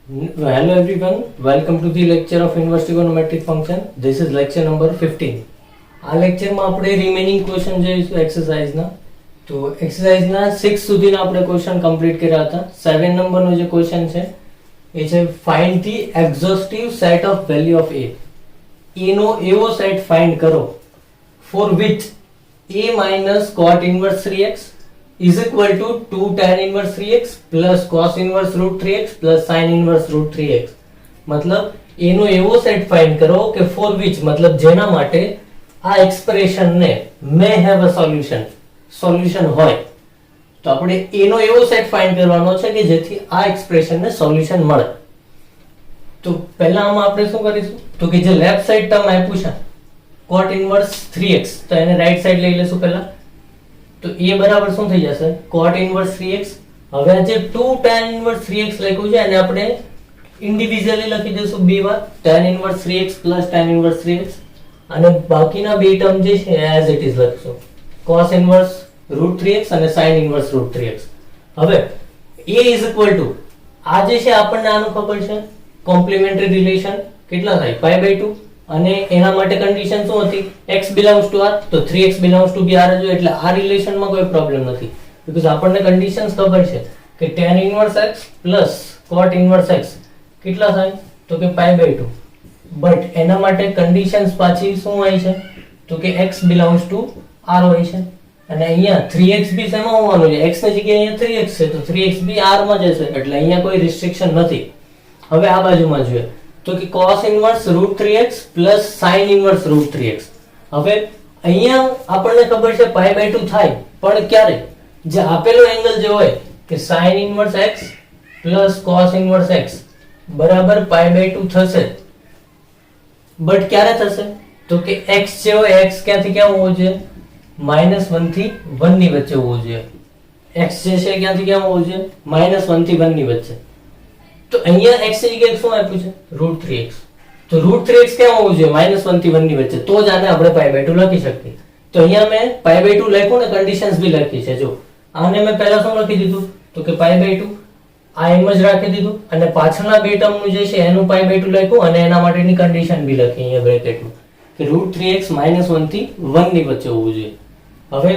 Hello everyone, welcome to the lecture of inverse trigonometric function. This is lecture number 15. આ લેક્ચરમાં આપણે remaining question જોઈશું એક્સરસાઇઝના. તો એક્સરસાઇઝના 6 સુધીના આપણે ક્વેશ્ચન કમ્પ્લીટ કર્યા હતા. 7 નંબરનો જે ક્વેશ્ચન છે એ છે find the exhaustive set of value of a. a નો એવો સેટ ફાઇન્ડ કરો for which a minus cot inverse 3x is equal to 2 tan inverse 3x plus cos inverse root 3x plus sin inverse root 3x. मतलब એનો એવો set find કરો કે four which મતલબ જેના માટે આ એક્સપ્રેશન ને મે હેવ અ સોલ્યુશન હોય. તો આપણે એનો એવો સેટ ફાઇન્ડ કરવાનો છે કે જેથી આ એક્સપ્રેશન ને સોલ્યુશન મળે. તો પહેલા આમાં આપણે શું કરીશું તો કે જે લેફ્ટ સાઈડ ટર્મ આપ્યું છે cot inverse 3x તો એને રાઈટ સાઈડ લઈ લેશું પહેલા. તો એ બરાબર શું થઈ જશે cot inverse 3x. હવે આ જે 2 tan inverse 3x લખ્યું છે એને આપણે ઇન્ડિવિડ્યુઅલી લખી દઈશું બે વાર tan inverse 3x plus tan inverse 3x અને બાકીના બે ટર્મ જે છે એઝ ઇટ ઇઝ લખશું cos inverse root 3x અને sin inverse root 3x. હવે a is equal to આ જે છે આપણને આનું ખબર છે કોમ્પ્લિમેન્ટરી રિલેશન કેટલા થાય π/2 અને એના માટે કન્ડિશન શું હતી x belongs to r તો 3x belongs to b r જો એટલે આ રિલેશનમાં કોઈ પ્રોબ્લેમ નથી બીકોઝ આપણને કન્ડિશન્સ ખબર છે કે tan inverse x plus cot inverse x કેટલા થાય તો કે π/2 બટ એના માટે કન્ડિશન્સ પાછી શું હોય છે તો કે x belongs to r હોય છે અને અહીંયા 3x બી શેમાં હોવાનું છે x ની જગ્યાએ અહીંયા 3x છે તો 3x બી r માં જશે એટલે અહીંયા કોઈ રિસ્ટ્રિક્શન નથી. હવે આ બાજુમાં જોઈએ તો કે cos inverse root 3x plus sin inverse root 3x. હવે અહીંયા આપણને ખબર છે π/2 થાય પણ ક્યારે જે આપેલો એંગલ જે હોય કે sin inverse x plus cos inverse x બરાબર π/2 થશે બટ ક્યારે થશે તો કે x જે હોય x ક્યાંથી ક્યાં હોવો જોઈએ -1 થી 1 ની વચ્ચે હોવો જોઈએ. x જે છે ક્યાંથી ક્યાં હોવો જોઈએ -1 થી 1 ની વચ્ચે. તો અહીંયા x ની જગ્યાએ શું આપ્યું છે √3x તો √3x ક્યાં હોવું જોઈએ -1 થી 1 ની વચ્ચે તો જ આને આપણે π/2 લખી શકીએ. તો અહીંયા મેં π/2 લખ્યું ને કન્ડિશન્સ બી લખી છે. જો આને મેં પહેલા શું લખી દીધું તો કે π/2 આ એમ જ રાખી દીધું અને પાછળના બે ટર્મ નું જે છે એનું π/2 લખ્યું અને એના માટેની કન્ડિશન બી લખી અહીંયા બ્રેકેટમાં કે √3x -1 થી 1 ની વચ્ચે હોવું જોઈએ. હવે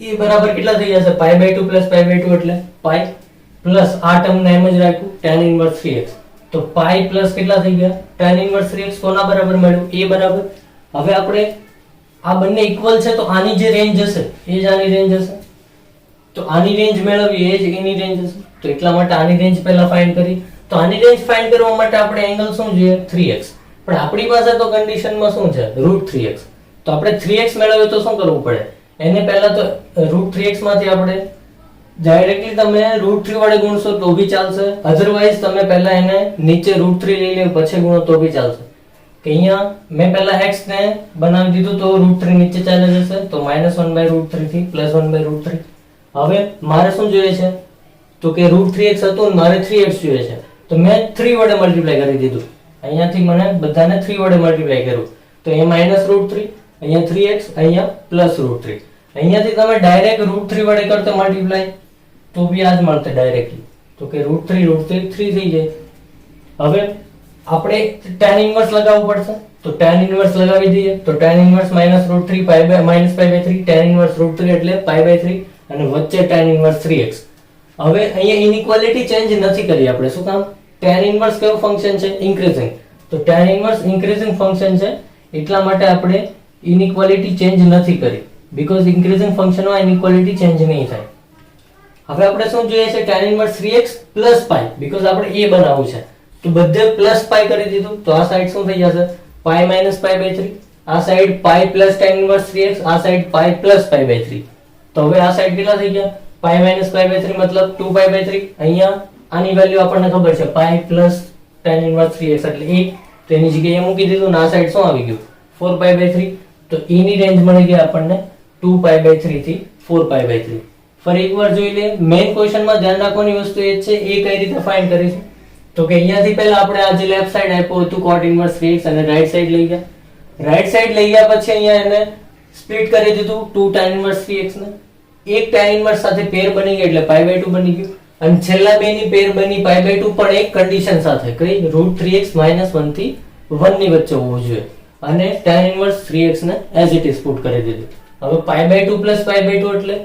એ બરાબર કેટલા થઈ જશે π/2 plus π/2 એટલે π પ્લસ આ ટર્મ ને એમ જ રાખ્યું tan inverse 3x તો પાઈ પ્લસ કેટલા થઈ ગયા tan inverse 3x કોના બરાબર મળ્યું a બરાબર. હવે આપણે આ બંને ઇક્વલ છે તો આની જે રેન્જ હશે એ જ આની રેન્જ હશે તો આની રેન્જ મેળવવી એ જ એની રેન્જ હશે તો એટલા માટે આની રેન્જ પહેલા ફાઇન્ડ કરી. તો આની રેન્જ ફાઇન્ડ કરવા માટે આપણે એંગલ શું જોઈએ 3x પણ આપણી પાસે તો કન્ડિશનમાં શું છે √3x તો આપણે 3x મેળવવું તો શું કરવું પડે એને પહેલા તો √3x માંથી આપણે ડાયરેક્ટલી તમે √3 વડે ગુણશો તો બી ચાલશે અધરવાઇઝ તમે પહેલા એને નીચે √3 લઈ લો પછી ગુણો તો બી ચાલશે. કે અહીંયા મેં પહેલા x ને બનાવી દીધું તો √3 નીચે ચાલે જશે તો -1/√3 થી +1/√3. હવે મારે શું જોઈએ છે તો કે √3x હતું મારે 3x જોઈએ છે તો મેં 3 વડે મલ્ટીપ્લાય કરી દીધું અહીંયાથી મને બધાને 3 વડે મલ્ટીપ્લાય કર્યું તો અહીંયા -√3 અહીંયા 3x અહીંયા +√3 અહીંયાથી તમે ડાયરેક્ટ √3 વડે કરતો મલ્ટીપ્લાય તો બી આ જ મળશે ડાયરેક્ટલી તો કે √3 થઈ જાય. હવે આપણે tan ઇન્વર્સ લગાવવું પડશે તો tan ઇન્વર્સ લગાવી દઈએ તો tan ઇન્વર્સ -√3 π/3 tan ઇન્વર્સ √3 એટલે π/3 અને વચ્ચે tan ઇન્વર્સ 3x. હવે અહીંયા ઇનઇક્વાલિટી ચેન્જ નથી કરી આપણે શું કામ tan ઇન્વર્સ કેવું ફંક્શન છે ઇન્ક્રીઝિંગ તો tan ઇન્વર્સ ઇન્ક્રીઝિંગ ફંક્શન છે એટલા માટે આપણે ઇનઇક્વાલિટી ચેન્જ નથી કરી બીકોઝ ઇન્ક્રીઝિંગ ફંક્શનમાં ઇનઇક્વાલિટી ચેન્જ નહીં થાય. હવે આપણે શું જોઈએ છે tan inverse 3x plus π because આપણે a બનાવવું છે તો બધે પ્લસ π કરી દીધું તો આ સાઈડ શું થઈ જશે π minus π/3 આ side π plus tan inverse 3x આ સાઈડ π plus π/3 તો હવે આ સાઈડ કેટલા થઈ ગયા π minus π/3 મતલબ 2π/3 અહીંયા આની વેલ્યુ આપણને ખબર છે π plus tan inverse 3x એટલે 1 તો એની જગ્યાએ મૂકી દીધું ને આ સાઈડ શું આવી ગયું 4π/3 તો e ની રેન્જ મળી ગઈ આપણને 2π/3 થી 4π/3. ફરી એકવાર જોઈ લે મેઇન ક્વેશ્ચનમાં ધ્યાન રાખવાની વસ્તુ એ છે એ કઈ રીતે ફાઇન્ડ કરીશું તો કે અહીંયાથી પહેલા આપણે આ જે લેફ્ટ સાઈડ આપ્યો હતું cot inverse 3x અને રાઈટ સાઈડ લઈ ગયા પછી અહીંયા એને સ્પ્લિટ કરી દીધું 2 tan inverse 3x ને એક tan inverse સાથે પેર બની ગઈ એટલે π/2 બની ગયું અને છેલ્લા બે ની પેર બની π/2 પણ એક કન્ડિશન સાથે કઈ √3x - 1 થી 1 ની વચ્ચે હોવું જોઈએ અને tan ઇન્વર્સ 3x ને એઝ ઇટ ઇઝ પુટ કરી દીધું. હવે π/2 + π/2 એટલે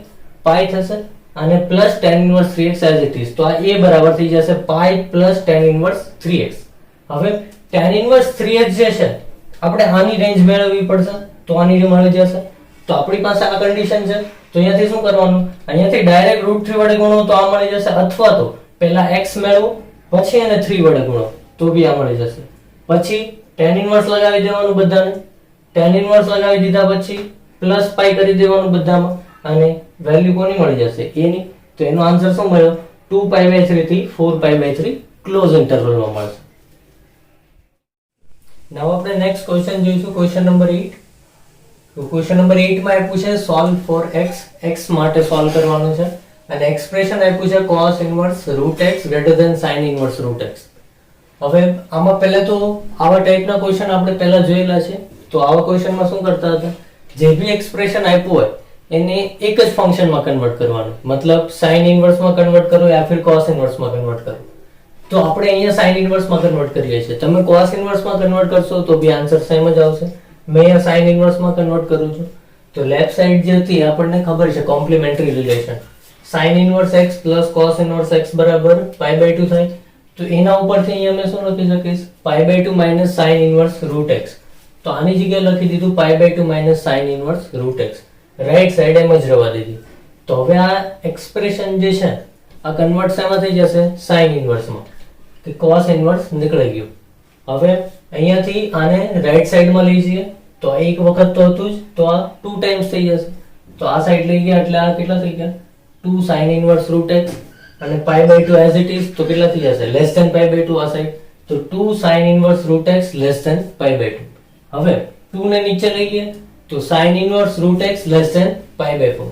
π થશે અને plus tan inverse 3x as it is, તો આ a બરાબર થઈ જશે π + tan ઇન્વર્સ 3x. હવે tan ઇન્વર્સ 3x જે છે આપણે આની રેન્જ મેળવવી પડશે, તો આની રેન્જ મળી જશે. તો આપણી પાસે આ કન્ડિશન છે, તો અહીંયાથી શું કરવાનું, અહીંયાથી ડાયરેક્ટ √3 વડે ગુણો તો આ મળી જશે, અથવા તો પહેલા x મેળવો પછી એને 3 વડે ગુણો તો બી આ મળી જશે. પછી tan ઇન્વર્સ લગાવી દેવાનું બધાને, tan ઇન્વર્સ લગાવી દીધા પછી પ્લસ π કરી દેવાનું બધામાં અને વેલ્યુ કોની મળી જશે a ની. તો એનો આન્સર શું મળ્યો 2π/3 થી 4π/3 ક્લોઝ ઇન્ટરવલમાં મળશે. નાઉ આપણે નેક્સ્ટ ક્વેશ્ચન જોઈશું, ક્વેશ્ચન નંબર 8. તો ક્વેશ્ચન નંબર 8 માં આપ્યું છે સોલ્વ ફોર x, x માટે સોલ્વ કરવાનું છે અને એક્સપ્રેશન આપ્યું છે cos inverse √x > sin inverse √x. હવે આમાં પહેલા તો આવા ટાઈપના ક્વેશ્ચન આપણે પહેલા જોયેલા છે. તો આવા ક્વેશ્ચનમાં શું કરતા હતા, જે બી એક્સપ્રેશન આપ્યું હોય એને એક જ ફંક્શનમાં કન્વર્ટ કરવાનું, મતલબ sin ઇન્વર્સમાં કન્વર્ટ કરો યા ફિર cos ઇન્વર્સમાં કન્વર્ટ કરો. તો આપણે અહીંયા sin ઇન્વર્સમાં કન્વર્ટ કરીએ છીએ, તમે cos ઇન્વર્સમાં કન્વર્ટ કરશો તો બી આન્સર સેમ જ આવશે. મેં અહીંયા sin ઇન્વર્સમાં કન્વર્ટ કરું છું. તો લેફ્ટ સાઈડ જે હતી આપણને ખબર છે complimentary relation, sin inverse x + cos inverse x બરાબર π/2 થાય. તો એના ઉપરથી અહીંયા મેં શું લખી શકીશ, π/2 - sin ઇન્વર્સ √x. તો આની જગ્યાએ લખી દીધું π/2 - sin inverse √x. Right side એમ જ રહેવા દીધી. તો હવે આ એક્સપ્રેશન જે છે આ કન્વર્ટ શેમાં થઈ જશે, sin ઇન્વર્સમાં, કે cos ઇન્વર્સ નીકળી ગયું. હવે અહીંયાથી આને રાઈટ સાઈડમાં લઈ જઈએ તો એક વખત તો હતું જ, તો આ 2 ટાઈમ્સ થઈ જશે. તો આ સાઈડ લઈ ગયા એટલે આ કેટલા થઈ ગયા 2 sin ઇન્વર્સ √x અને π/2 એઝ ઇટ ઇઝ, તો કેટલા થઈ જશે π/2 આ સાઈડ, તો 2 sin ઇન્વર્સ √x π/2. હવે 2 ને નીચે લઈ ગયા તો sin ઇન્વર્સ √x <π/4.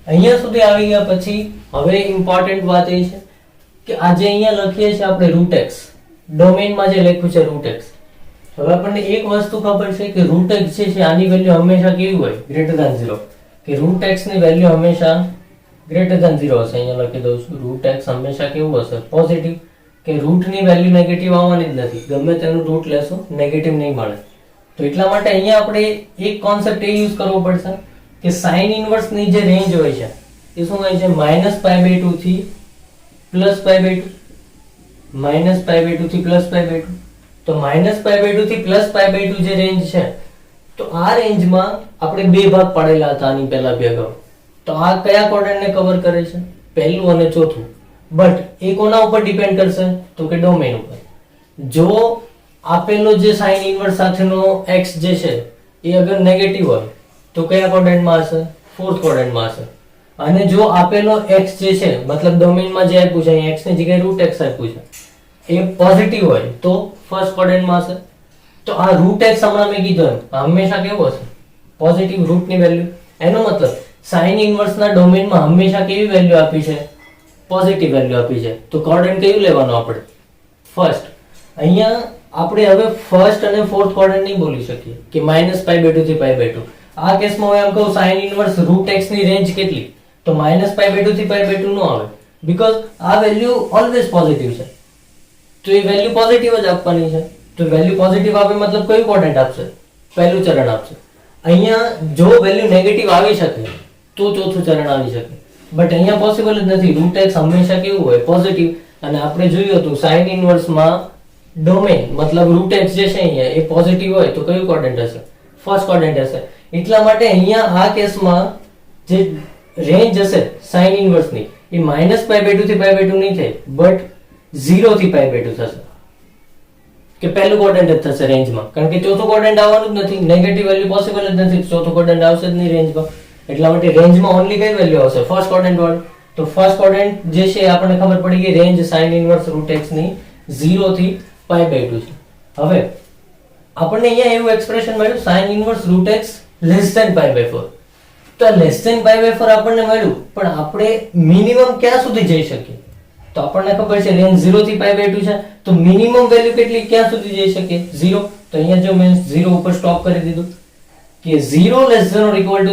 અહીંયા સુધી આવી ગયા પછી હવે ઇમ્પોર્ટન્ટ વાત એ છે કે આ જે અહીંયા લખીએ છીએ આપણે √x, ડોમેઇનમાં જે લખ્યું છે √x, હવે આપણને એક વસ્તુ ખબર છે કે √x જે છે આની વેલ્યુ હંમેશા કેવી હોય, >0, કે √x ની વેલ્યુ હંમેશા >0 હશે. અહીંયા લખી દઉં છું, √x હંમેશા કેવું હશે, પોઝિટિવ, કે રૂટ ની વેલ્યુ નેગેટિવ આવવાની જ નથી, ગમે તેનું રૂટ લેશો નેગેટિવ નહીં મળે. તો એટલા માટે અહીંયા આપણે એક કોન્સેપ્ટ એ યુઝ કરવો પડશે કે sin ઇન્વર્સ ની જે રેન્જ હોય છે એ શું હોય છે, -π/2 થી +π/2, -π/2 થી +π/2. તો -π/2 થી +π/2 જે રેન્જ છે, તો આ રેન્જમાં આપણે બે ભાગ પાડેલા હતા આની પહેલા બે અગાઉ. તો આ કયા ક્વોડ્રન્ટને કવર કરે છે, પહેલું અને ચોથું. બટ એ કોના ઉપર ડિપેન્ડ કરશે, તો કે ડોમેઇન ઉપર. જો આપેલો જે sin ઇન્વર્સ સાથેનો x જે છે એ અગર નેગેટિવ હોય તો કયા ક્વોડ્રન્ટમાં હશે, ફોર્થ ક્વોડ્રન્ટમાં હશે. અને જો આપેલો x જે છે મતલબ ડોમેઇનમાં જે આપ્યું છે અહીં x ની જગ્યાએ √x આપ્યું છે એ પોઝિટિવ હોય તો ફર્સ્ટ ક્વોડ્રન્ટમાં હશે. તો આ √x હમણાં મેં કીધું એમ હંમેશા કેવો હશે, પોઝિટિવ રૂટ ની વેલ્યુ. એનો મતલબ sin ઇન્વર્સ ના ડોમેઇનમાં હંમેશા કેવી વેલ્યુ આપી છે, પોઝિટિવ વેલ્યુ આપી છે. તો ક્વોડ્રન્ટ કયું લેવાનું આપણે, ફર્સ્ટ. અહીંયા આપણે હવે ફર્સ્ટ અને ફોર્થ ક્વોડ્રન્ટ નહીં બોલી શકીએ કે -π/2 થી π/2. આ કેસમાં હું એમ કહું sin ઇન્વર્સ √x ની રેન્જ કેટલી, તો -π/2 થી π/2 નો આવે, બીકોઝ આ વેલ્યુ ઓલવેઝ પોઝિટિવ છે. તો એ વેલ્યુ પોઝિટિવ જ આપવાની છે. તો વેલ્યુ પોઝિટિવ આપે મતલબ કયું ક્વોડ્રન્ટ આપશે, પહેલું ચરણ આપશે. અહીંયા જો વેલ્યુ નેગેટિવ આવી શકે તો ચોથું ચરણ આવી શકે, બટ અહીંયા પોસિબલ જ નથી. √x હંમેશા કેવું હોય, પોઝિટિવ. અને આપણે જોયું હતું sin ઇન્વર્સમાં ડોમેઇન મતલબ √x જે છે અહીંયા એ પોઝિટિવ હોય તો કયું ક્વોડ્રન્ટ હશે, ફર્સ્ટ ક્વોડ્રન્ટ હશે. એટલા માટે અહીંયા આ કેસમાં જે રેન્જ હશે sin ઇન્વર્સ ની એ -π/2 થી π/2 નહીં થાય, બટ 0 થી π/2 થશે, કે પહેલું ક્વોડ્રન્ટ જ થશે રેન્જમાં. કારણ કે ચોથું ક્વોડ્રન્ટ આવવાનું જ નથી, નેગેટિવ વેલ્યુ પોસિબલ જ નથી, ચોથું ક્વોડ્રન્ટ આવશે જ નહીં રેન્જમાં. એટલા માટે રેન્જમાં ઓન્લી કઈ વેલ્યુ આવશે, ફર્સ્ટ ક્વોડ્રન્ટ વાળું. તો ફર્સ્ટ ક્વોડ્રન્ટ જે છે આપણને ખબર પડી ગઈ, રેન્જ sin ઇન્વર્સ √x ની 0 થી π/2 છે. હવે આપણને અહીંયા એવું એક્સપ્રેશન મળ્યું sin ઇન્વર્સ √x π/4. તો π/4 આપણને મળ્યું, પણ આપણે મિનિમમ ક્યાં સુધી જઈ શકીએ, તો આપણને ખબર છે રેન્જ 0 થી π/2 છે, તો મિનિમમ વેલ્યુ કેટલી ક્યાં સુધી જઈ શકીએ, 0. તો અહીંયા જો મેં 0 ઉપર સ્ટોપ કરી દીધું કે 0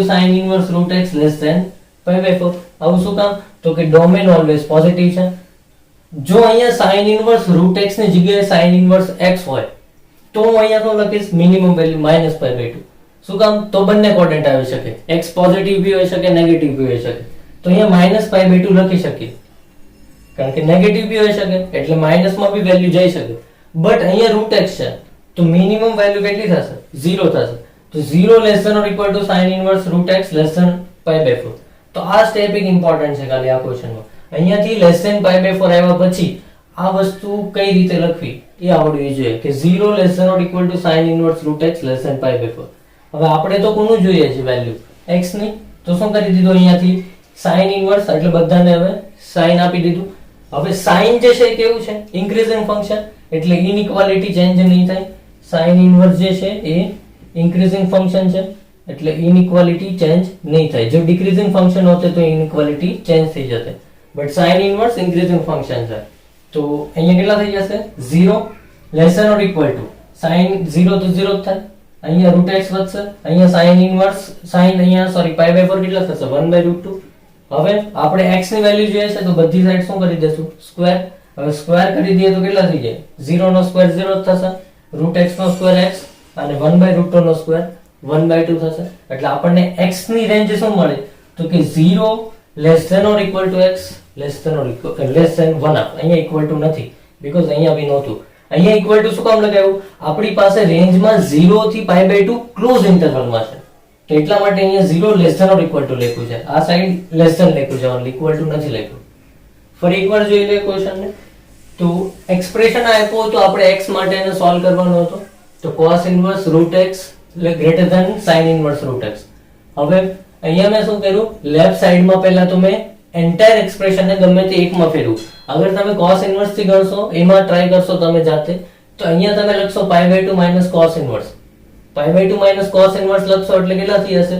< sin ઇન્વર્સ √x π/4. π/4. આવું શું કામ? તો કે ડોમેન ઓલવેઝ પોઝિટિવ છે. જો અહીંયા sin ઇનવર્સ √x ની જગ્યાએ sin ઇનવર્સ x હોય તો હું અહીંયા શું લખીશ? Minimum value -π/2. શું કામ? તો બંને કોડન્ટ આવી શકે, x પોઝિટિવ બી હોઈ શકે, નેગેટિવ બી હોઈ શકે. તો અહીંયા -π/2 લખી શકીએ, કારણ કે નેગેટિવ બી હોઈ શકે એટલે માઇનસમાં બી વેલ્યુ જઈ શકે. બટ અહીંયા √x છે તો મિનિમમ વેલ્યુ કેટલી થશે? 0 થશે. તો 0 less than or equal to sin inverse √x less than π/4. તો આ સ્ટેપ એક ઇમ્પોર્ટન્ટ છે ખાલી આ ક્વેશ્ચનમાં. અહીંયાથી લેસ ધેન π/4 આવ્યા પછી આ વસ્તુ કઈ રીતે લખવી એ આવડવી જોઈએ કે 0 less than or equal to sin inverse √x less than π/4. હવે આપણે તો કોનું જોઈએ છે વેલ્યુ? x ની. તો શું કરી દીધું અહીંયાથી sin ઇનવર્સ એટલે બધાને હવે sin આપી દીધું. હવે sin જે છે એ કેવું છે? ઇન્ક્રીઝિંગ ફંક્શન એટલે ઇનઇક્વાલિટી ચેન્જ નહીં થાય. sin ઇનવર્સ જે છે એ ઇન્ક્રીઝિંગ ફંક્શન છે એટલે ઇનઇક્વાલિટી ચેન્જ નહીં થાય. જો ડિક્રીઝિંગ ફંક્શન હોતે તો ઇનઇક્વાલિટી ચેન્જ થઈ જતે, but sin inverse increasing function છે. તો અહીંયા કેટલા થઈ જશે? 0 less than or equal to sin 0 તો 0 જ થાય. અહીંયા √x વધશે, અહીંયા sin ઇનવર્સ sin અહીંયા સોરી π/4 કેટલા થશે? 1/√2. હવે આપણે x ની વેલ્યુ જોઈએ છે તો બધી સાઈડ શું કરી દેશું? સ્ક્વેર. હવે સ્ક્વેર કરી દઈએ તો કેટલા થઈ જાય? 0 નો સ્ક્વેર 0 જ થશે, √x નો સ્ક્વેર x અને 1/√2 નો સ્ક્વેર 1/2 થશે. એટલે આપણને x ની રેન્જ શું મળે? તો કે 0 less than or equal to x less than or equal less than 1. અહીંયા ઇક્વલ ટુ નથી બીકોઝ અહીંયા બી નહોતું. અહીંયા ઇક્વલ ટુ શું કામ લગાવ્યું? આપણી પાસે રેન્જમાં 0 થી π/2 ક્લોઝ ઇન્ટરવલમાં છે તો એટલા માટે અહીંયા 0 less than or equal to લખ્યું છે. આ સાઈડ લેસ ધેન લખ્યું છે, ઓનલી ઇક્વલ ટુ નથી લખ્યું. ફરી એકવાર જોઈ લે ક્વેશ્ચનને. તો એક્સપ્રેશન આપ્યો તો આપણે x માટે એને સોલ્વ કરવાનો હતો. તો cos inverse √x greater than sin inverse √x. હવે અહીંયા મેં શું કર્યું? લેફ્ટ સાઈડમાં પહેલા તો મેં એન્ટાયર એક્સપ્રેશનને ગમે તે એકમાં ફેરવું. અગર તમે cos ઇનવર્સ થી ગણશો, એમાં ટ્રાય કરશો તમે જાતે, તો અહીંયા તમે લખશો π/2 cos ઇનવર્સ. π/2 cos ઇનવર્સ લખશો એટલે કેટલા થઈ જશે?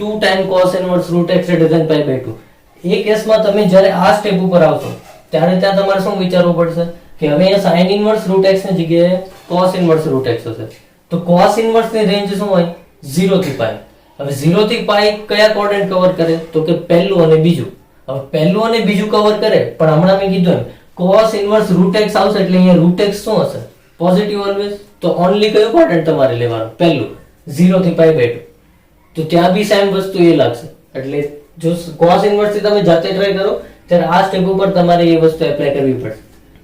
2 tan cos inverse √x greater than π/2. એ કેસમાં તમે જ્યારે આ સ્ટેપ ઉપર આવશો ત્યારે ત્યાં તમારે શું વિચારવું પડશે કે હવે અહીંયા sin ઇનવર્સ √x ની જગ્યાએ cos ઇનવર્સ √x હશે. તો cos ઇનવર્સ ની રેન્જ શું હોય? 0 થી π. હવે 0 થી π કયા કોર્ડિનેટ કવર કરે? તો કે પહેલું અને બીજું. હવે પહેલું અને બીજું કવર કરે, પણ હમણાં મેં કીધું એમ cos ઇનવર્સ √x આવશે એટલે અહીંયા √x શું હશે? Positive always. તો ઓનલી કયું કોર્ડિનેટ તમારે લેવાનું? પહેલું 0 થી π/2. તો ત્યાં બી સેમ વસ્તુ એ લાગશે. એટલે જો cos ઇનવર્સ થી તમે જાતે ટ્રાય કરો ત્યારે આ સ્ટેપ ઉપર તમારે એ વસ્તુ એપ્લાય કરવી પડશે.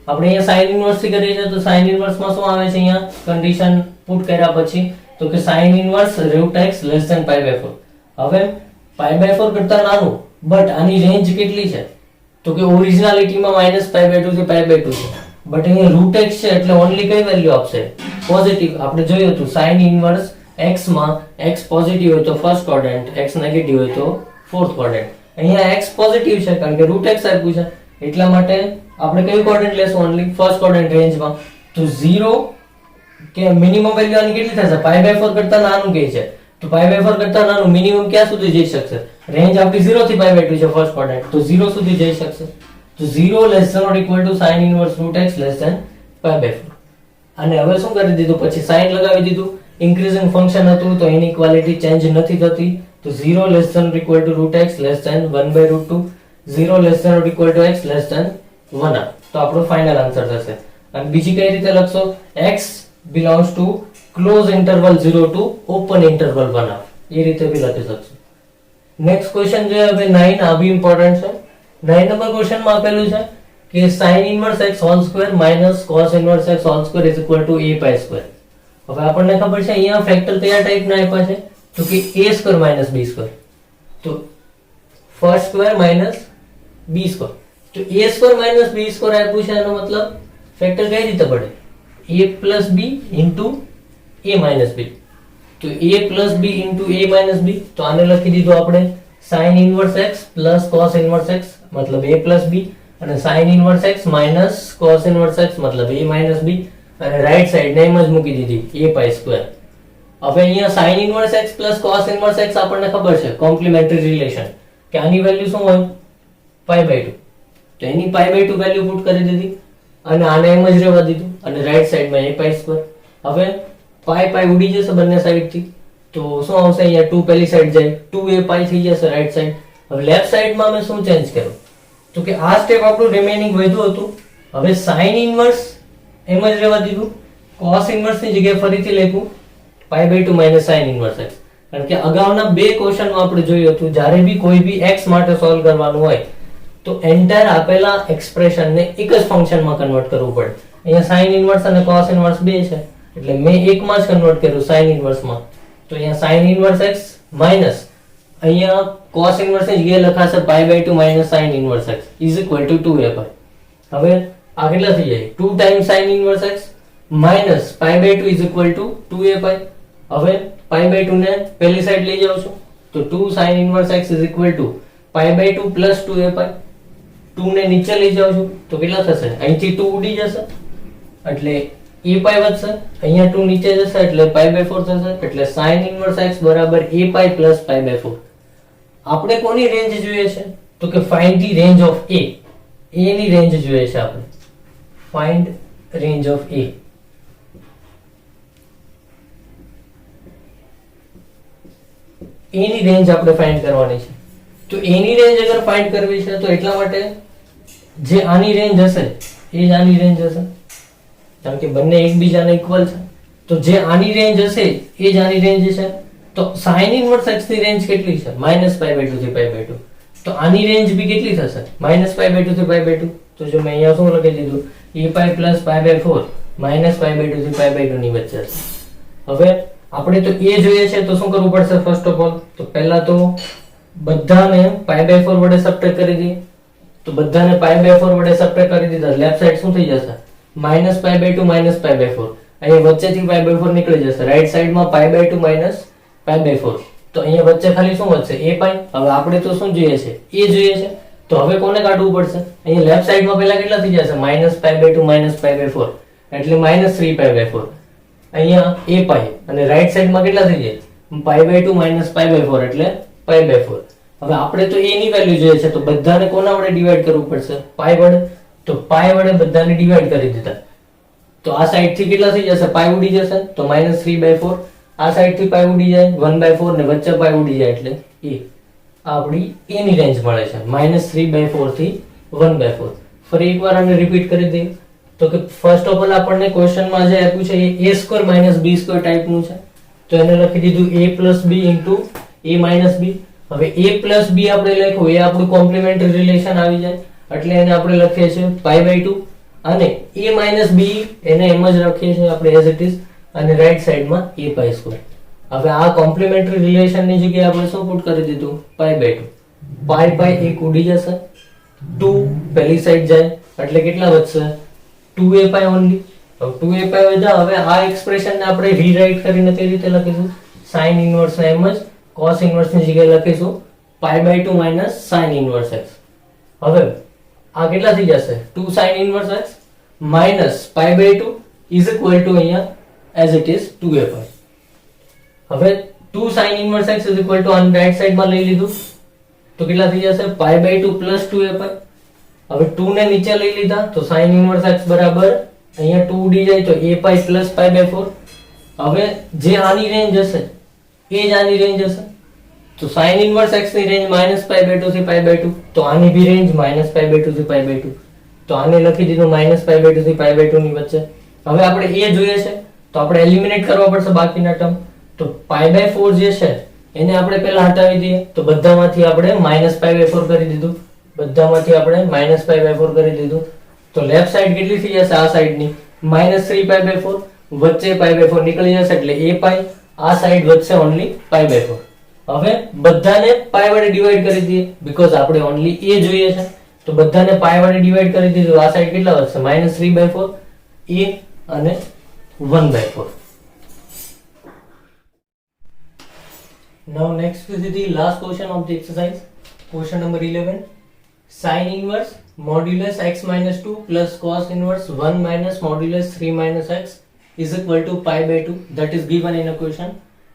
આપણે અહીંયા sin ઇનવર્સ થી કરીએ છીએ તો sin ઇનવર્સ માં શું આવે છે? અહીંયા કન્ડિશન પુટ કર્યા પછી તો કે sin inverse √x less than π/4. હવે π/4 કરતા નાનું, બટ આની રેન્જ કેટલી છે? તો કે ઓરિજિનાલિટીમાં -π/2 થી π/2 છે, બટ અહીંયા √x છે એટલે ઓનલી કઈ વેલ્યુ આપશે? પોઝિટિવ. આપણે જોયું હતું sin ઇનવર્સ x માં x પોઝિટિવ હોય તો ફર્સ્ટ ક્વોડ્રન્ટ, x નેગેટિવ હોય તો ફોર્થ ક્વોડ્રન્ટ. અહીંયા x પોઝિટિવ છે કારણ કે √x આપ્યું છે, એટલા માટે આપણે કયું ક્વોડ્રન્ટ લેશું? ઓનલી ફર્સ્ટ ક્વોડ્રન્ટ રેન્જમાં. તો 0 કે મિનિમમ વેલ્યુ આની કેટલી થશે? π/4 કરતા નાનું કે છે તો π/4 કરતા નાનું મિનિમમ ક્યાં સુધી જઈ શકશે? રેન્જ આપણી 0 થી π/2 છે ફર્સ્ટ ક્વોડ્રન્ટ, તો 0 સુધી જઈ શકશે. તો 0 less than or equal to sin inverse √x less than π/4. અને હવે શું કરી દીધું? પછી sin લગાવી દીધું. ઇન્ક્રીઝિંગ ફંક્શન હતું તો ઇનઇક્વાલિટી ચેન્જ નથી થતી. તો 0 less than or equal to √x less than 1/√2. 0 less than or equal to x less than 1. તો આપણો ફાઇનલ આન્સર થશે. અને બીજી કઈ રીતે લખશો? x belongs to close interval 0 to open interval 1. એ રીતે બી લખી શકશો. નેક્સ્ટ ક્વેશ્ચન જે હવે 9, આ બી ઇમ્પોર્ટન્ટ છે. 9 નંબર ક્વેશ્ચન માં આપેલું છે કે sin inverse x whole square minus cos inverse x whole square is equal two a pi square. હવે આપણને ખબર છે અહીંયા ફેક્ટર કયા ટાઈપના આપ્યા છે? તો કે a square minus b square. તો first square minus b square. તો a square minus b square આપ્યું છે એનો મતલબ ફેક્ટર કઈ રીતે પડે? a plus b into a minus b. તો a plus b into a minus b. તો આને લખી દીધું આપણે sin inverse x plus cos inverse x મતલબ a પ્લસ b, અને sin inverse x minus cos inverse x મતલબ a minus b, અને રાઈટ સાઈડ નેમ જ મૂકી દીધી a પાઈ સ્ક્વેર. હવે અહીંયા sin inverse x plus cos inverse x આપણને ખબર છે કોમ્પ્લિમેન્ટરી રિલેશન કે આની વેલ્યુ શું હોય? π/2. તો એની π/2 વેલ્યુ પુટ કરી દીધી અને આને એમ જ રહેવા દીધું અને રાઈટ સાઈડમાં a પાઈ સ્ક્વેર. હવે પાઈ પાઈ ઉડી જશે બંને સાઈડથી તો શું આવશે? અહીંયા 2 પહેલી સાઈડ જાય, 2a પાઈ થઈ જશે રાઈટ સાઈડ. હવે લેફ્ટ સાઈડમાં અમે શું ચેન્જ કર્યું તો કે આ સ્ટેપ આપણું રિમેનિંગ વધ્યું હતું. હવે સાઇન ઇનવર્સ એમ જ રહેવા દીધું, કોસ ઇનવર્સ ની જગ્યાએ ફરીથી લખ્યું π/2 માઇનસ સાઇન ઇનવર્સ x. કારણ કે અગાઉના બે ક્વેશ્ચનમાં આપણે જોયું હતું જ્યારે બી કોઈ બી x માટે સોલ્વ કરવાનું હોય તો એન્ટાયર આપેલા એક્સપ્રેશનને એક જ ફંક્શનમાં કન્વર્ટ કરવું પડે. અહીંયા સાઇન ઇનવર્સ અને કોસ ઇનવર્સ બે છે એટલે મેં એકમાં જ કન્વર્ટ કર્યું સાઇન ઇનવર્સમાં. તો અહીંયા સાઇન ઇનવર્સ x માઇનસ અહીંયા cos ઇનવર્સ ની જગ્યાએ લખાશે π/2 minus sin inverse x is equal to 2a/. હવે આ કેટલા થઈ જાય 2 times sin inverse x minus π/2 is equal to 2a/. હવે π/2 ને પહેલી સાઈડ લઈ જાવ છું તો 2 sin inverse x is equal to π/2 plus 2a/. 2 ને નીચે લઈ જાવ છું તો કેટલા થશે, અહીંથી 2 ઉડી જશે એટલે a/, વધશે, અહીંયા 2 નીચે જશે એટલે π/4 થશે. એટલે sin ઇનવર્સ x બરાબર a/, પ્લસ π/4. આપણે કોની રેન્જ જોઈએ છે તો કે find the range of a. a ની રેન્જ જોઈએ છે આપણે. Find range of a. a ની રેન્જ આપણે ફાઇન્ડ કરવાની છે. તો a ની રેન્જ અગર ફાઇન્ડ કરવી છે તો એટલા માટે જે આની રેન્જ હશે એ જ આની રેન્જ હશે કારણ કે બંને એકબીજાને ઇક્વલ છે. તો જે આની રેન્જ હશે એ જ આની રેન્જ છે. તો sin ઇનવર્સ x ની રેન્જ કેટલી છે -π/2 થી π/2. તો આની રેન્જ બી કેટલી થશે -π/2 થી π/2. તો જો મેં અહીંયા શું લખી દીધું a/, પ્લસ π/4 -π/2 થી π/2 ની વચ્ચે હશે. હવે આપણે તો a જોઈએ છે તો શું કરવું પડશે ફર્સ્ટ ઓફ ઓલ તો પહેલા તો બધાને π/4 વડે સબટ્રેક્ટ કરી દઈએ. તો બધાને π/4 વડે સબટ્રેક્ટ કરી દીધા લેફ્ટ સાઈડ શું થઈ જશે -π/2 -π/4. અહીં વચ્ચેથી π/4 નીકળી જશે, રાઈટ સાઈડમાં π/2 માઇનસ π/4. તો અહીંયા વચ્ચે ખાલી શું વધશે a/. હવે આપણે તો શું જોઈએ છે a જોઈએ છે તો હવે કોને કાઢવું પડશે, અહીંયા લેફ્ટ સાઈડમાં પહેલા કેટલા થઈ જશે -π/2 -π/4 એટલે -3π/4. અહીંયા a/, અને રાઈટ સાઈડમાં કેટલા થઈ જાય π/2 -π/4 એટલે π/4. હવે આપણે તો a ની વેલ્યુ જોઈએ છે તો બધાને કોના વડે ડિવાઈડ કરવું પડશે π વડે. તો π વડે બધાને ડિવાઈડ કરી દીધા તો આ સાઈડ થી કેટલા થઈ જશે π ઉડી જશે તો -3/4. આ સાઈડ થી π ઉડી જાય 1/4 ને વચ્ચે π ઉડી જાય એટલે a. આપણી a ની રેન્જ મળે છે -3/4 થી 1/4. ફરી એકવાર આને રિપીટ કરી દઈએ તો કે ફર્સ્ટ ઓફ ઓલ આપણને ક્વેશ્ચનમાં જે આપ્યું છે એ a² - b² ટાઈપનું છે તો એને લખી દીધું a + b * a - b. હવે a + b આપણે લખ્યું એ આપણું કોમ્પ્લિમેન્ટરી રિલેશન આવી જાય એટલે એને આપણે લખીએ છીએ π/2 અને a - b એને એમ જ લખીએ છીએ આપણે એઝ ઇટ ઇઝ અને રાઈટ સાઈડમાં a². હવે આ કોમ્પ્લિમેન્ટરી રિલેશન ની જગ્યાએ આપણે શું પુટ કરી દીધું π/2. π એક ઉડી જશે, 2 પહેલી સાઈડ જાય એટલે કેટલા વધશે 2a/, ઓન્લી. હવે 2a/, વધ્યા. હવે આ એક્સપ્રેશન ને આપણે રીરાઈટ કરીને તે રીતે લખીશું sin ઇનવર્સ ને એમ જ cos ઇનવર્સ ની જગ્યાએ લખીશું π/2 માઇનસ sin ઇનવર્સ x. હવે આ કેટલા થઈ જશે 2 sin inverse x minus π/2 is equal to અહીંયા એઝ ઇટ ઇઝ 2a/. હવે 2 sin inverse x is equal to on right side માં લઈ લીધું તો કેટલા થઈ જશે π/2 પ્લસ 2a/. હવે 2 ને નીચે લઈ લીધા તો sin ઇનવર્સ x બરાબર અહીંયા 2 ઉડી જાય તો a/, પ્લસ π/4. હવે જે આની રેન્જ હશે એ જ આની રેન્જ હશે તો sin ઇનવર્સ x ની રેન્જ -π/2 થી π/2 તો આની બી રેન્જ -π/2 થી π/2. તો આને લખી દીધું -π/2 થી π/2 ની વચ્ચે. હવે આપણે a જોઈએ છે તો આપણે એલિમિનેટ કરવા પડશે બાકીના ટર્મ. તો π/4 જે છે એને આપણે પહેલા હટાવી દઈએ તો બધામાંથી આપણે -π/4 કરી દીધું, બધામાંથી આપણે -π/4 કરી દીધું. તો લેફ્ટ સાઈડ કેટલી થઈ જશે આ સાઈડની -3π/4, વચ્ચે π/4 નીકળી જશે એટલે a/, આ સાઈડ વધશે ઓન્લી π/4. હવે બધાને π વડે ડિવાઈડ કરી દઈએ બીકોઝ આપણે ઓન્લી a જોઈએ છે તો બધાને π વડે ડિવાઈડ કરી દીધું. આ સાઈડ કેટલા વધશે -3/4 a અને 1/4. Now next is the last question of the exercise, question number 11. Sin inverse modulus x minus 2 plus cos inverse 1 minus modulus 3 minus x is equal to π/2. That is given in a question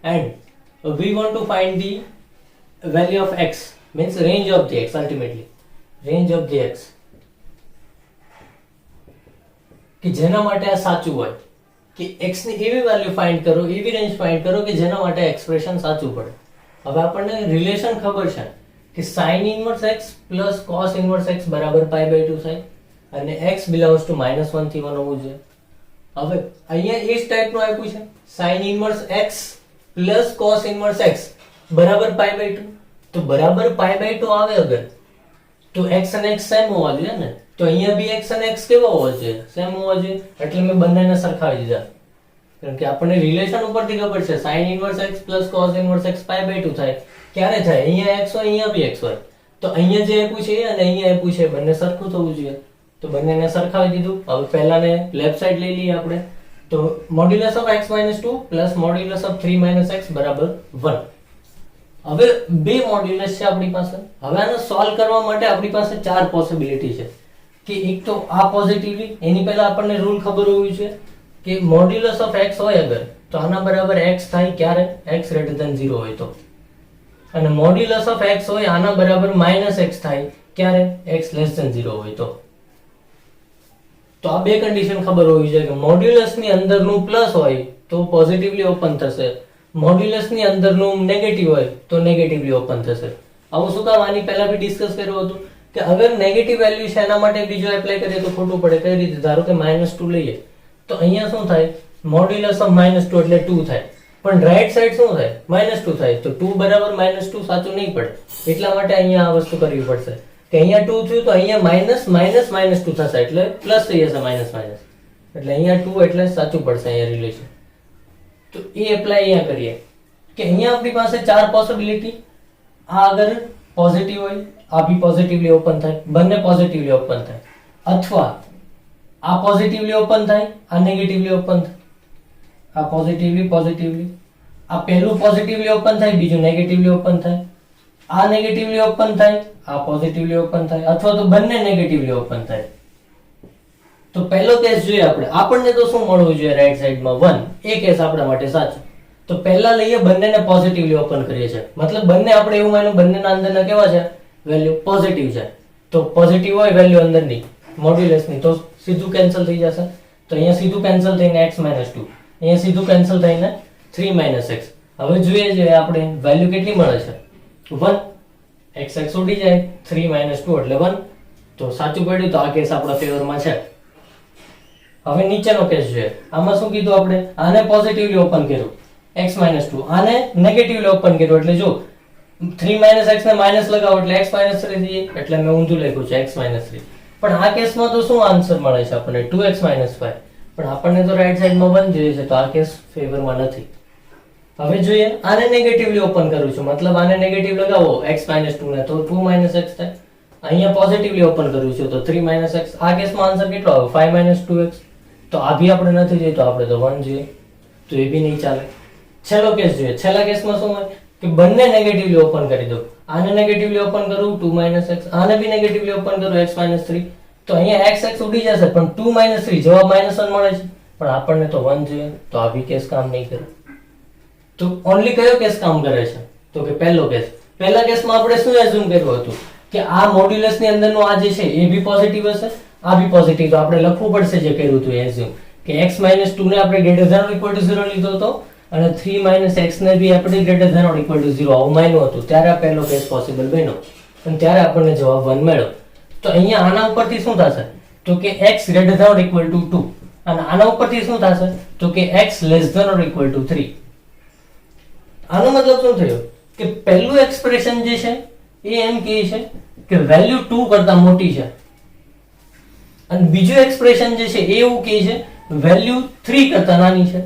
and we want to find the value of x, means range of the x, ultimately range of the x કે જેના માટે આ સાચું હોય કે x ની એવી value find કરો, એવી રેન્જ ફાઇન્ડ કરો કે જેના માટે એક્સપ્રેશન સાચું પડે. હવે આપણને રિલેશન ખબર છે કે sin inverse x plus cos inverse x બરાબર π/2 થાય અને x બિલોંગ્સ ટુ -1 થી 1 હોવું જોઈએ. હવે અહીંયા એ જ ટાઈપનું આપ્યું છે sin inverse x plus cos inverse x બરાબર π/2. તો બરાબર π/2 આવે અગર તો x અને x સેમ હોવા જોઈએ ને, તો અહીંયા બી x અને x કેવા હોવા જોઈએ? સેમ હોવા જોઈએ. એટલે મેં બંનેને સરખાવી દીધા, કારણ કે આપણને રિલેશન ઉપરથી ખબર છે sin inverse x plus cos inverse x π/2 થાય. ક્યારે થાય? અહીંયા x હોય, અહીંયા બી x હોય. તો અહીંયા જે આપ્યું છે અને અહીંયા આપ્યું છે બંને સરખું થવું જોઈએ. તો બંનેને સરખાવી દીધું. હવે પહેલાને લેફ્ટ સાઈડ લઈ લઈએ આપણે. તો modulus of x - 2 plus modulus of 3 - x બરાબર 1. હવે બે મોડ્યુલસ છે આપણી પાસે. હવે આને સોલ્વ કરવા માટે આપણી પાસે ચાર પોસિબિલિટી છે. કે એક તો આ પોઝિટિવલી, એની પહેલા આપણને રૂલ ખબર હોવી છે કે મોડ્યુલસ ઓફ x હોય અગર તો આના બરાબર x થાય ક્યારે? x > 0 હોય તો. અને મોડ્યુલસ ઓફ x હોય આના બરાબર -x થાય ક્યારે? x < 0 હોય તો. તો આ બે કન્ડિશન ખબર હોવી જોઈએ કે મોડ્યુલસ ની અંદરનું પ્લસ હોય તો પોઝિટિવલી ઓપન થશે, મોડ્યુલસ ની અંદરનું નેગેટિવ હોય તો નેગેટિવલી ઓપન થશે. આવું શું કામ? આની પહેલા બી ડિસ્કસ કર્યું હતું કે અગર નેગેટિવ વેલ્યુ છે એના માટે બીજો એપ્લાય કરીએ તો ખોટું પડે. કઈ રીતે? ધારો કે -2 લઈએ તો અહીંયા શું થાય? મોડ્યુલસ ઓફ -2 એટલે 2 થાય, પણ રાઈટ સાઈડ શું થાય? -2 થાય. તો 2 બરાબર -2 સાચું નહીં પડે. એટલા માટે અહીંયા આ વસ્તુ કરવી પડશે કે અહીંયા 2 થયું તો અહીંયા -2 થશે એટલે પ્લસ થઈ જશે -, એટલે અહીંયા 2 એટલે સાચું પડશે અહીંયા રિલેશન. તો એ એપ્લાય અહીંયા કરીએ કે અહીંયા આપણી પાસે ચાર પોસિબિલિટી. આ અગર પોઝિટિવ હોય આ બી પોઝિટિવલી ઓપન થાય, બંને પોઝિટિવલી ઓપન થાય, અથવા આ પોઝિટિવલી ઓપન થાય આ નેગેટિવલી ઓપન થાય. આ પોઝિટિવલી આ પહેલું પોઝિટિવલી ઓપન થાય, બીજું નેગેટિવલી ઓપન થાય. આ નેગેટિવલી ઓપન થાય, આ પોઝિટિવલી ઓપન થાય, અથવા તો બંને નેગેટિવલી ઓપન થાય. તો પહેલો કેસ જોઈએ આપણે. આપણને તો શું મળવું જોઈએ? રાઈટ સાઈડમાં 1. એ કેસ આપણા માટે સાચો. તો પહેલા લઈએ બંનેને પોઝિટિવલી ઓપન કરીએ છીએ, મતલબ બંને આપણે એવું માન્યું બંનેના અંદરના કેવા છે? વેલ્યુ પોઝિટિવ છે. તો પોઝિટિવ હોય વેલ્યુ અંદરની મોડ્યુલસની તો સીધું કેન્સલ થઈ જશે. તો અહીંયા સીધું કેન્સલ થઈને x - 2, અહીંયા સીધું કેન્સલ થઈને 3 - x. હવે જોઈએ છે આપણે વેલ્યુ કેટલી મળે છે? 1. x ઉડી જાય, 3 - 2 એટલે 1. તો સાચું પડ્યું. તો આ કેસ આપણા ફેવરમાં છે. હવે નીચેનો કેસ જોઈએ. આમાં શું કીધું આપણે? આને પોઝિટિવલી ઓપન કર્યું x - 2, આને નેગેટિવલી ઓપન કર્યું એટલે જો 3 - x ને માઇનસ લગાવો એટલે x - 3 થઈ જાય, એટલે મેં ઊંધું લખ્યું છે x - 3. પણ આ કેસમાં તો શું આન્સર મળે છે આપણને? 2x - 5. પણ આપણને તો રાઈટ સાઈડમાં 1 જોઈએ છે, તો આ કેસ ફેવરમાં નથી. હવે જોઈએ આને નેગેટિવલી ઓપન કરું છું, મતલબ આને નેગેટિવ લગાવો x - 2 ને તો 2 - x થાય. અહીંયા પોઝિટિવલી ઓપન કર્યું છે તો 3 - x. આ કેસમાં આન્સર કેટલો આવે? 5 - 2x. તો આ બી આપણે નથી જોઈએ, તો આપણે તો 1 જોઈએ, તો એ બી નહીં ચાલે. છેલ્લો કેસ જોઈએ. છેલ્લા કેસમાં શું હોય કે બંને નેગેટિવલી ઓપન કરી દો. આને નેગેટિવલી ઓપન કરું 2 - x, આને બી નેગેટિવલી ઓપન કરું x - 3. તો અહીંયા x ઉડી જશે પણ 2 - 3 જવાબ -1 મળે છે, પણ આપણને તો 1 જોઈએ, તો આ બી કેસ કામ નહીં કરે. તો ઓન્લી કયો કેસ કામ કરે છે? તો કે પહેલો કેસ. પહેલા કેસમાં આપણે શું એઝ્યુમ કર્યું હતું કે આ મોડ્યુલસ ની અંદરનો આ જે છે એ બી પોઝિટિવ હશે, આ બી પોઝિટિવ. તો આપણે લખવું પડશે જે કર્યું હતું એઝ્યુમ કે x - 2 ને આપણે >= 0 લીધો હતો અને 3 - x ને બી આપણે >= 0 આવું માન્યું હતું. ત્યારે આ પહેલો કેસ પોસિબલ બન્યો અને ત્યારે આપણને જવાબ 1 મળ્યો. તો અહીંયા આના ઉપરથી શું થશે? તો કે x > 2 અને આના ઉપરથી શું થશે? તો કે x <= 3. આનો મતલબ શું થયો કે પહેલું એક્સપ્રેશન જે છે એ એમ કહે છે કે વેલ્યુ 2 કરતા મોટી છે, અને બીજું એક્સપ્રેશન જે છે એ એવું કહે છે વેલ્યુ 3 કરતા નાની છે.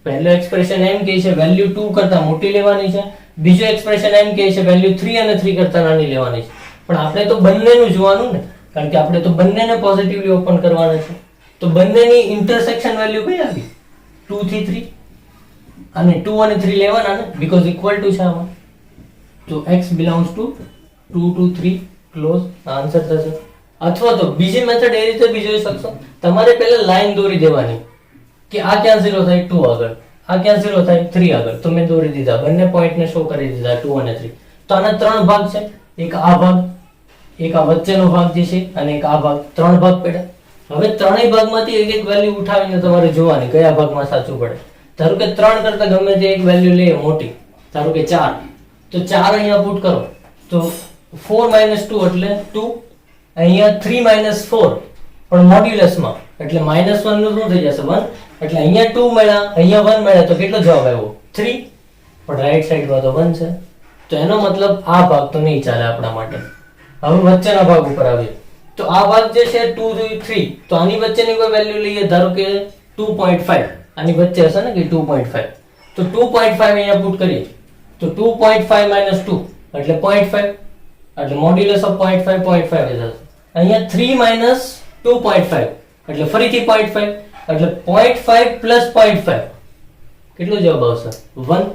પહેલું એક્સપ્રેશન એમ કહે છે વેલ્યુ 2 કરતા મોટી લેવાની છે, બીજું એક્સપ્રેશન એમ કહે છે વેલ્યુ 3 અને 3 કરતા નાની લેવાની છે. પણ આપણે તો બંનેનું જોવાનું ને, કારણ કે આપણે તો બંનેને પોઝિટિવલી ઓપન કરવાના છે. તો બંનેની ઇન્ટરસેક્શન વેલ્યુ કઈ આવી? 2 થી 3, અને 2 અને 3 લેવાના ને, બીકોઝ ઇક્વલ ટુ છે આમાં. તો x belongs to 2 to 3 close answer થશે. અથવા તો બીજી મેથડ એ રીતે બી જોઈ શકશો. તમારે પહેલા લાઈન દોરી દેવાની કે આ ક્યાં 0 થાય 2 આગળ, આ ક્યાં 0 થાય 3 આગળ. તો મેં દોરી દીધા, બંને પોઈન્ટને શો કરી દીધા 2 અને 3. તો આના 3 ભાગ છે, એક આ ભાગ, એક આ વચ્ચેનો ભાગ જે છે, અને એક આ ભાગ. 3 ભાગ પડ્યા. હવે ત્રણેય ભાગમાંથી એક એક વેલ્યુ ઉઠાવીને તમારે જોવાની કયા ભાગમાં સાચું પડે. ધારો કે 3 કરતા ગમે તે એક વેલ્યુ લે મોટી, ધારો કે 4, તો 4 અહીંયા પુટ કરો તો 4 માઇનસ 2 એટલે 2, અહીંયા 3 માઇનસ 4 પણ મોડ્યુલસમાં એટલે -1 નું શું થઈ જશે 1, એટલે અહીંયા 2 મળ્યા, અહીંયા 1 મળ્યા, તો કેટલો જવાબ આવ્યો 3, પણ રાઈટ સાઈડમાં તો 1 છે, તો એનો મતલબ આ ભાગ તો નહીં ચાલે આપણા માટે. હવે વચ્ચેના ભાગ ઉપર આવીએ તો આ ભાગ જે છે 2 થી 3, તો આની વચ્ચેની કોઈ વેલ્યુ લઈએ, ધારો કે 2.5, આની વચ્ચે હશે ને કે 2.5, તો 2.5 અહીંયા પુટ કરીએ તો 2.5 minus 2 એટલે 0.5, એટલે મોડ્યુલસ ઓફ 0.5 0.5 થશે. અહીંયા 3 minus 2.5 એટલે ફરીથી 0.5, એટલે 0.5 plus 0.5 કેટલો જવાબ આવશે 1,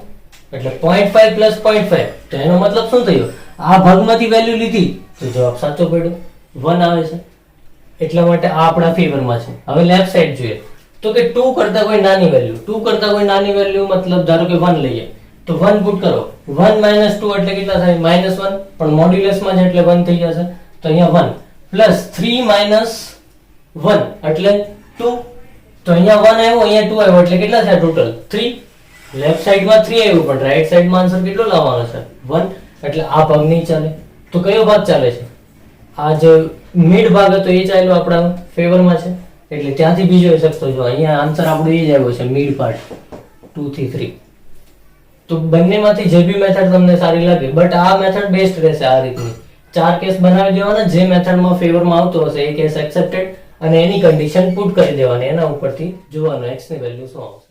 એટલે 0.5 plus 0.5, તો એનો મતલબ શું થયો, આ ભાગમાંથી વેલ્યુ લીધી તો જવાબ સાચો પડ્યો, 1 આવે છે, એટલા માટે આ આપણા ફેવરમાં છે. હવે લેફ્ટ સાઈડ જોઈએ તો કે 2 કરતા કોઈ નાની વેલ્યુ, 2 કરતા કોઈ નાની વેલ્યુ મતલબ ધારો કે 1 લઈએ તો 1 પુટ કરો, 1 minus 2 એટલે કેટલા થાય -1, પણ મોડ્યુલસમાં છે એટલે 1 થઈ જશે, તો અહીંયા 1 પ્લસ 3 minus 1 એટલે 2, તો અહીંયા 1 આવ્યો, અહીંયા 2 આવ્યો, એટલે કેટલા થયા ટોટલ 3. લેફ્ટ સાઈડમાં 3 આવ્યું, પણ રાઈટ સાઈડમાં આન્સર કેટલો લાવવાનો છે 1, એટલે આ ભાગ નહીં ચાલે. તો કયો ભાગ ચાલે છે, આ જે મિડ ભાગ હતો એ ચાલ્યો આપણા ફેવરમાં છે, એટલે ત્યાંથી બીજો જોઈ શકતો છો, અહીંયા આન્સર આપણો એ જ આવ્યો છે મિડ પાર્ટ 2 થી 3. તો બંનેમાંથી જે બી મેથડ તમને સારી લાગે, બટ આ મેથડ બેસ્ટ રહેશે. આ રીતની 4 કેસ બનાવી દેવાના, જે મેથડમાં ફેવરમાં આવતો હશે એ કેસ એક્સેપ્ટેડ, અને એની કન્ડિશન પુટ કરી દેવાની, એના ઉપરથી જોવાનું x ની વેલ્યુ શું આવશે.